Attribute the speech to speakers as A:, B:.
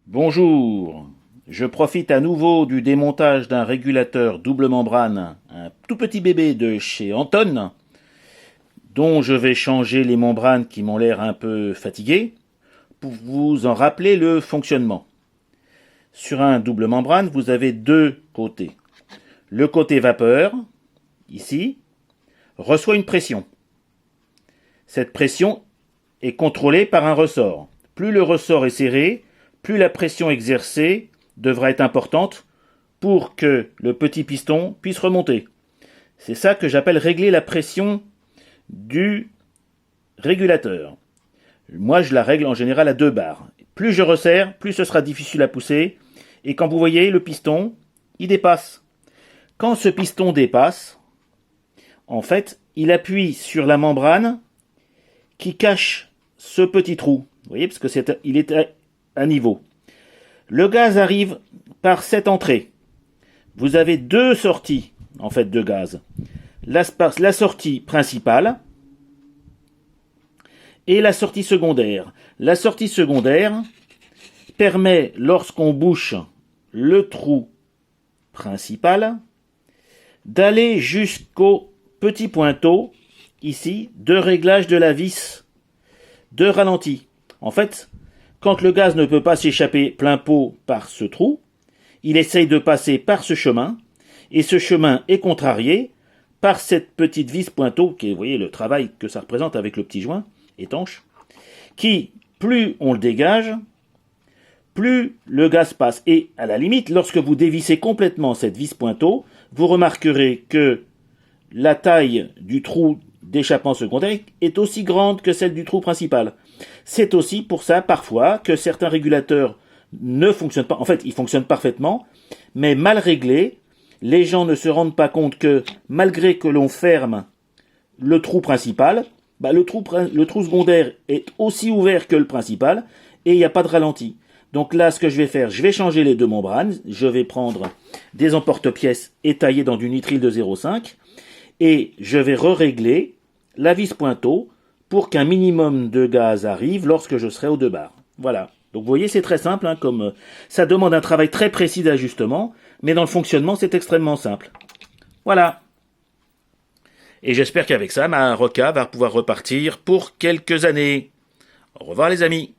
A: Bonjour, je profite à nouveau du démontage d'un régulateur double membrane, un tout petit bébé de chez Anton, dont je vais changer les membranes qui m'ont l'air un peu fatiguées, pour vous en rappeler le fonctionnement. Sur un double membrane, vous avez deux côtés. Le côté vapeur, ici, reçoit une pression. Cette pression est contrôlée par un ressort. Plus le ressort est serré, plus la pression exercée devra être importante pour que le petit piston puisse remonter. C'est ça que j'appelle régler la pression du régulateur. Moi, je la règle en général à 2 bars. Plus je resserre, plus ce sera difficile à pousser. Et quand vous voyez le piston, il dépasse. Quand ce piston dépasse, en fait, il appuie sur la membrane qui cache ce petit trou. Vous voyez, parce que il est à niveau. Le gaz arrive par cette entrée. Vous avez deux sorties, en fait, de gaz. La sortie principale et la sortie secondaire. La sortie secondaire permet, lorsqu'on bouche le trou principal, d'aller jusqu'au petit pointeau, ici, de réglage de la vis de ralenti. En fait, quand le gaz ne peut pas s'échapper plein pot par ce trou, il essaye de passer par ce chemin, et ce chemin est contrarié par cette petite vis pointeau, qui est, vous voyez le travail que ça représente avec le petit joint étanche, qui, plus on le dégage, plus le gaz passe. Et à la limite, lorsque vous dévissez complètement cette vis pointeau, vous remarquerez que la taille du trou d'échappement secondaire est aussi grande que celle du trou principal. C'est aussi pour ça, parfois, que certains régulateurs ne fonctionnent pas. En fait, ils fonctionnent parfaitement, mais mal réglés. Les gens ne se rendent pas compte que, malgré que l'on ferme le trou principal, le trou secondaire est aussi ouvert que le principal, et il n'y a pas de ralenti. Donc là, ce que je vais faire, je vais changer les deux membranes. Je vais prendre des emporte-pièces et tailler dans du nitrile de 0,5, et je vais régler la vis pointeau pour qu'un minimum de gaz arrive lorsque je serai aux 2 bars. Voilà. Donc vous voyez, c'est très simple, comme ça demande un travail très précis d'ajustement, mais dans le fonctionnement, c'est extrêmement simple. Voilà. Et j'espère qu'avec ça, ma Roca va pouvoir repartir pour quelques années. Au revoir les amis.